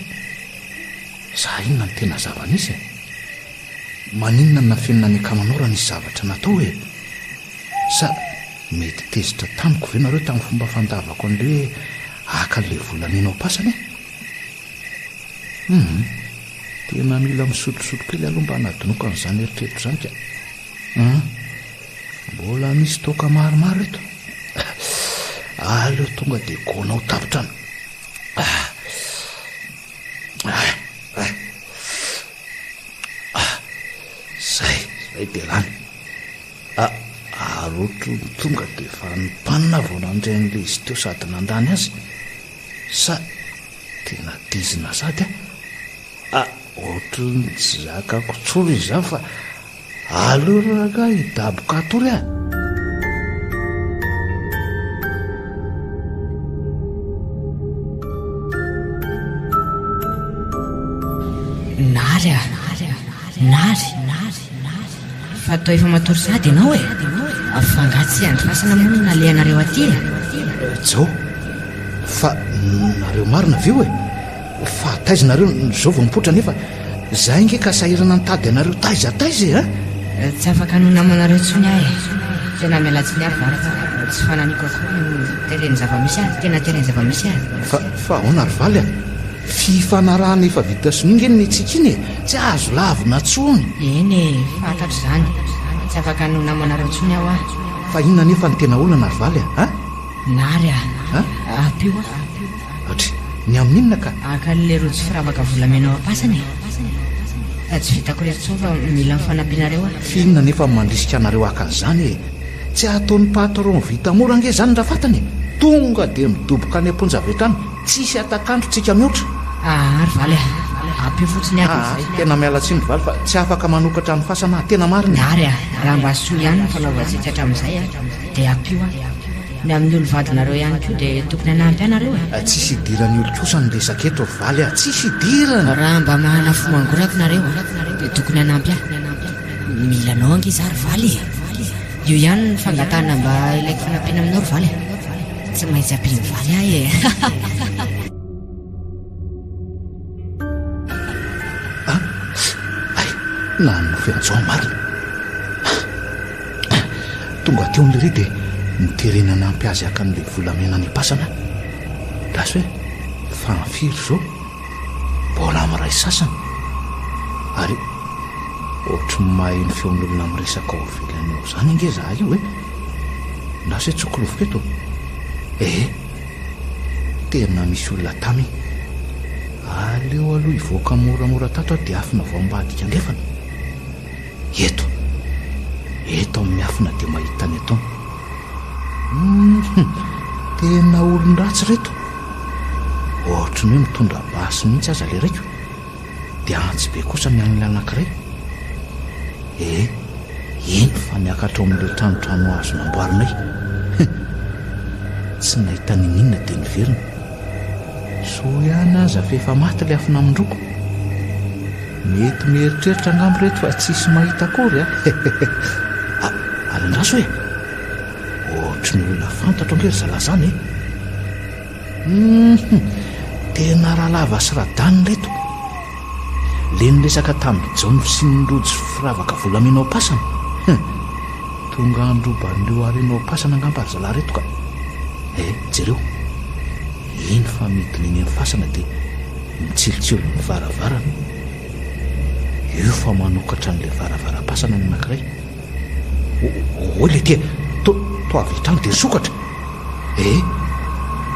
za inona ny tena zava-nisy maninona na fenina ny akamanora nisy zavatra natao sa mety tezitra tamiko ve nareo tamin'ny fomba fandavako an'le hoe aka an'le volanenao pasany tena mila misotrosotro kely aloha mba hanadinoka an'izany eritreritro zany ka mbola misy toka maromaro eto aleo tonga dia gonao tapitrano zay dia lany arotro tonga dia fa nipanina vao nandray an'le izy teo sady nandany azy sa tena dizina sady ohatro ny tsy zakako tsoro izy zany fa aleo raga hidaboka atory nary fa atao efa matory sady ianao afangatsy andry fasana monina alehanareo aty jao fa nareo marina veo fa taizynareo zao vao mipotra nefa zay nge ka sahirana nitady anareo taizataizy tsy afaka no namanareo tsony tena mialatsy ny ary fa tsy fananiko ako tereny zava-misy azy tena tereny zava-misy azy fa honary valy fifanarahana efa vita soningeny ny tsika iny tsy azo lavina tsony eny fantatro zany tsy afaka no namanareo tsony aho fa inona nefa ny tena olona nary valy nary apio atry ny amin'inona ka aka le rojo firavaka volamenao apasany tsy vitako reritso fa mila mifanampianareo finona nefa mandrisika anareo akan'izany tsy ataon'ny patron vita mora nge zany raha fatany tonga dia midoboka any amponjavetrano tsisy atakandro tsika mihoatra ary valy apio fotsiny tena mialatsiny valy fa tsy afaka manokatra ny fasana tena mariny ary raha mba soa ihany ny fanaovantsika hatramin'izay dia apio ny amin'ny olo vadinareo ihany koa dia tokony hanampy anareo tsisy idirany olo kosa ny resaketro valy tsisy idirany raha mba mahana fo mangorako nareo dia tokony hanampy milanao angizy ary valy io ihany ny fangatana mba ilaiko fanampiana aminao ry valy tsy maintsy ampiny valy na no fiantsoa marina tonga teo n'le ry dia niterena nampy azy aka n'le volamena ny pasana lasy hoe fanfiry zao mbola amiray sasany ary ohatry mahay ny feon'olona miresaka ao velanao zany ange za io lasy hoe tsokolovoka eto tena misy olona tamy aleo aloha ivoaka moramora tato dia afina vao ambadika angefana eto amin'ny afina dia mahitany eto tena olon-dratsy reto ohatry ny hoe mitondra basy mihitsy aza le raiko dia antsy be kosa mian'le anankiray eny fa miakatra ao amin'le tranotrano azo namboarinay tsy nahita ninina dia niverina so ihany aza fa efa maty le afina amindroko mety mieritreritra angambo reto fa tsisy mahita akory ary ndraso ohatry ny olona fantatro angery zalazany tena raha lava sy radany reto le niresaka tamin'ny jaony sy nyrojo firavaka volamenao pasana tonga androban'ireo arenao pasana angamba ary zalahy reto ka jereo iny fa midiny eny amin'ny fasana dia mitsilitsilo ny varavarana io fa manokatra n'le varavara-pasana ny anankiray oe le tia to avy trano dia sokatra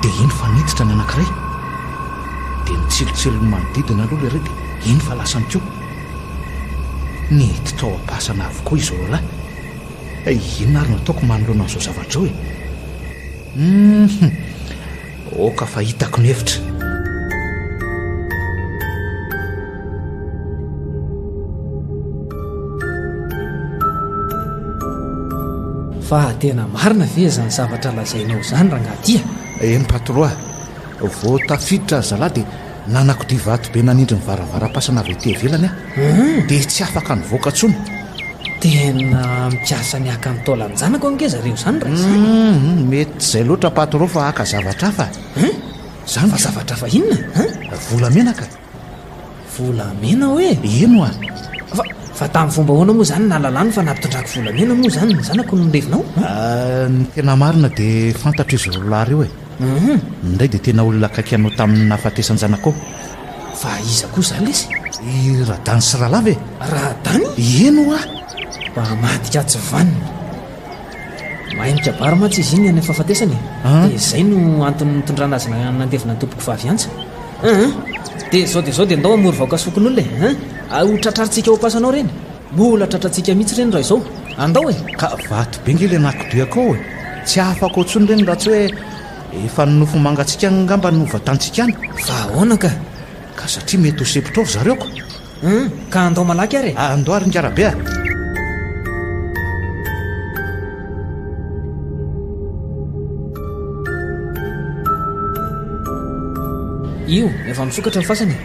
dia iny fa niditra ny anankiray dia mitsilitsilo ny manodidina aloha le ray dia iny fa lasany keo niditra ao am-pasana avokoa izy ro lahy inona ary nataoko manoloana n'izao zavatra oka fa hitako ny hevitra fa tena marina ve zany zavatra lazainao zany raha ngatia patron vao tafiditra zalahy dia nanako dia vato be nanindry ny varavara-pasana avy ety ivelany dia tsy afaka nivoaka tsony. Tena mipiasa ny aka nytaolanjanako ange zareo izany raha mety izay loatra patron fa aka zavatra hafa zany fa zavatra fa inona volamenaka. volamena hoe ino a fa tamin'ny fomba hoana moa zany nalalany fa nampitondrako volamena moa zany ny zanako norevinao ny tena marina dia fantatro izy rolahy reo ndray dia tena olona akaiky anao tamin'ny nahafatesan-janako fa iza koa zany izy i radany sy rahalava radany ino a mba madika tsy vanina maimika bary matsy izy iny any fahafatesany dia izay no antony nitondrana azy nandevina ny tompoko fahaviantsa dia zao dia andao amory vaoka sokon'olona ho tratrarintsika ho pasanao reny mbola tratrantsika mihitsy reny raha izao andao ka vato be nge le nakodoako ao tsy afaka otsony reny raha tsy hoe efa nonofo mangatsika ngamba novatantsika any fa ahoana ka satria mety ho sepitra ao zareoko ka andao malaky ary andao ary ngarabe a io efa misokatra fasany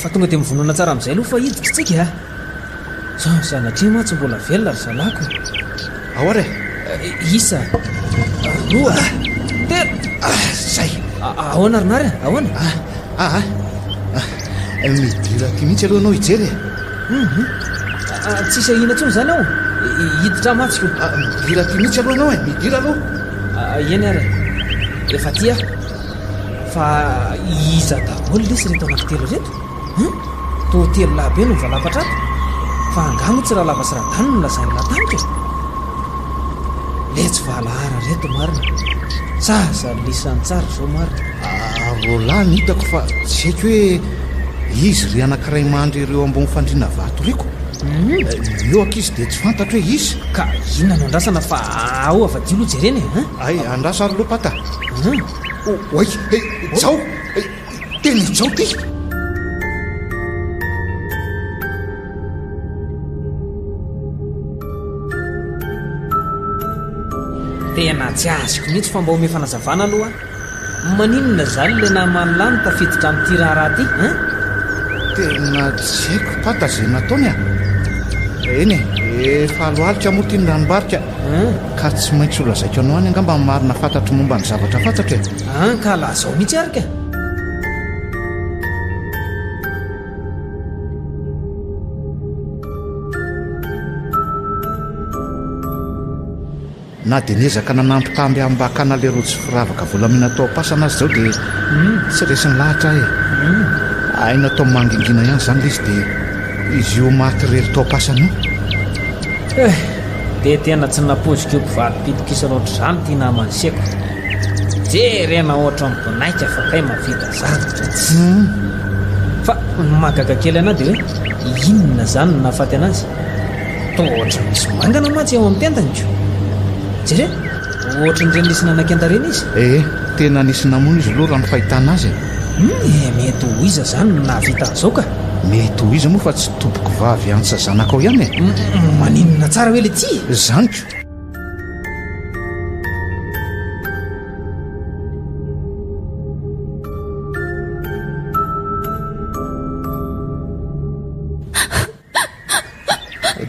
fa tonga dia mivonona tsara amin'izay aloha fa hidikitsika sanatria ma tsy mbola velona ry zalako ao ary isa roa telo zay ahoana rinary ahoana midiraky mihitsy aloha anao hijery tsisy ahina tsony zany ao hiditra matsiko midiraky mihitsy aloha anao midira aloha eny ary efa tia fa iza daholo lesy reto anankitelo reto to telo lahabe no valapatra ato fa angamo tsy raha lava sy raha tany no lazany lataniko le tsy valahara reto marina zaza lisany tsara zao marina roalahy ny hitako fa tsy haiko hoe izy ry anankiray mandry ireo ambony fandriana vato reko eo akizy dia tsy fantatro hoe izy ka inona no andrasana fa ao avadio loha jereny ay andrasa ary lopata oay jao tena jao ty tena tsy azoko mihitsy fa mba ome fanazavana aloha maninona zany le namanylany tafiditra amin'ity raharaha ty tena tsy haiko pata zay nataony eny efa aloalika moa ty ny ranobarika ka tsy maintsy olazaiko anao any angamba marina fantatro momba ny zavatra fantatro ka lazao mihitsy arika na dia niezaka nanampitamby ambakana le rotsy firavaka volamina tao pasana azy zao dia tsy resiny lahatra aina tao mangingina ihany zany lizy dia izy io maty rery tao pasana io dia tena tsy napoziko eo mpivalopitokisa loatra zany ty namanyseko jerena ohatra mibinaika fa kay mavita zavatra tsy fa magaga kely ana dia hoe inona zany no nahafaty anazy tohatra misy mangana matsy eo amin'ny tentaniko jere ohatra ny reny nisy nanan-kenda reny izy tena nisy namono izy loha raha ny fahitana azy mety ho iza zany no nahavita azao ka mety ho izy moa fa tsy tompoko vavy antsa zanakao ihany maninona tsara hoe le ty zaniko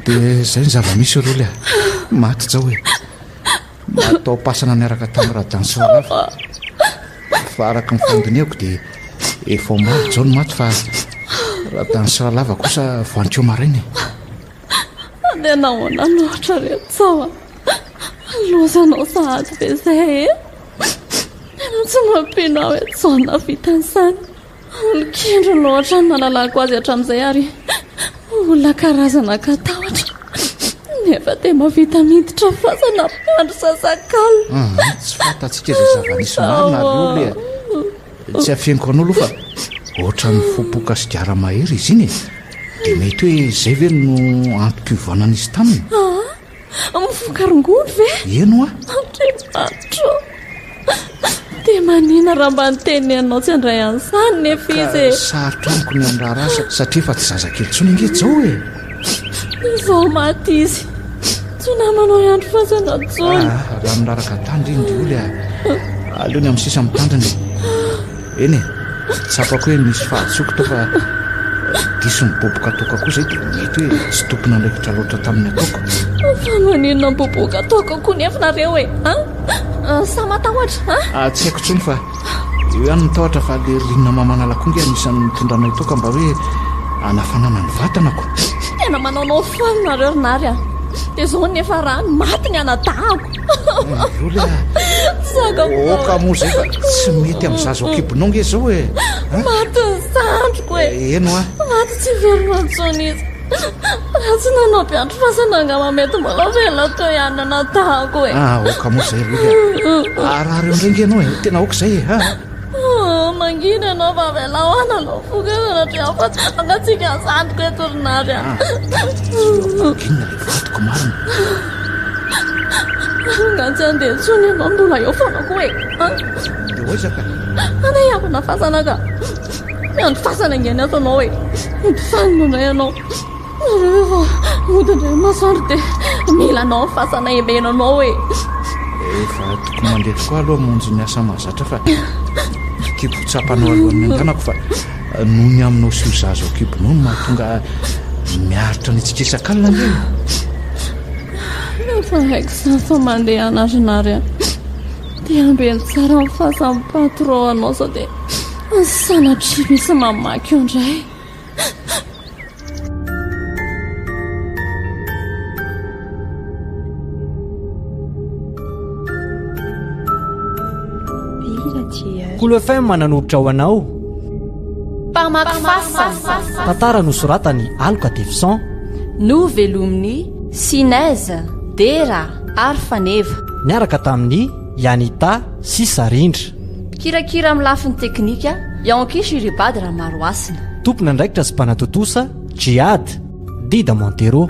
dia zay ny zava-misy roly maty zao hoe natao pasana niaraka tamin'ny radany sy valava fa araka nyfandiniako dia efa maro zao no maty fa radany sy valava kosa voantreo marainy dia nahoana loatra retsaoa lozanao sahady be zay tena tsy mampinao hoe tsaona vitan'izany nikendro loatra ny nalalako azy hatramin'izay ary olona karazana katahotra nefa dia mavita miditra fasana andro sasakalo tsy fantatsika izay zava-nisy marina aloha tsy afieniko anao aloha fa ohatra ny fopoka sy diara-mahery izy iny dia mety hoe izay ve no antom-piovanan'izy taminy mifokarongony ve eno andrimatro dia manina raha mba nyteny anao tsy andray an'izany nefa izy sarotra amiko ny amin'ny raha rasa satria efa tsy zazakely tsony inge zao izao maty izy tsy namanao iandro fasana tsony raha miraraka tandry iny dia oly aleony amin'ny sisa mitandriny eny tsapako hoe misy fahatsokotra fa diso miboboka ataoko koa zay dia mety hoe tsy tompona ndraikitra loatra tamin'ny ataoko. fa maninona miboboka ataoko koa nefanareo e sa matahotra tsy haiko tsony fa eo ihany mitahotra fa le rinona mamanalakonga anisan'ny mitondranay toka mba hoe anafanana ny vatanako. tena manaonao faninareo rinary a dia zao nefa rany maty ny anadahako. oka moa zay fa tsy mety amin'ny zaza okibonao nge zao e. maty ny zandroko e. eno a maty tsy verona ntsony izy raha tsy nanao mpiandro fasanangama mety mbola vela teo ihany anadahako e. oka moa zay raha reo ndrengy anao e tena oka zay e. mangina ianao fa vela hoana anao fokazana tre afa tsy matangatsika zandriko eto rinary a. inona le vatoko marina ngatsy andeha tsony ianao mbola eo fanako e. de oizaka anay avana fasana ka miandro fasana ngeny ato anao e mpifanina ndray ianao rehefa modindray masandro dia mila anao fasana ebena anao e. efa toko mandeha tokoa aloha monjy ny asa mahazatra fa kibo tsapanao alohan'ny anganako fa nohony aminao sy ho zaza kibonao no mahatonga miaritra ny tsikisak'alina ndreny. efa haiko za fa mandeha anarinary a dia ambeny tsara ny fahasampatro anao sao dia sanatry misy mamaky eo indray. Cool FM mananohitra ho anao mpamaky fasana tantara nosoratany Aloka Devson novelominy Sinaiza Dera ary Faneva miaraka tamin'ny Yanita sy Sarindra kirakira amin'ny lafiny teknika Yankisy Ribady Ramaroasina tompona ndraikitra sy mpanatotosa Jihad Dida Montero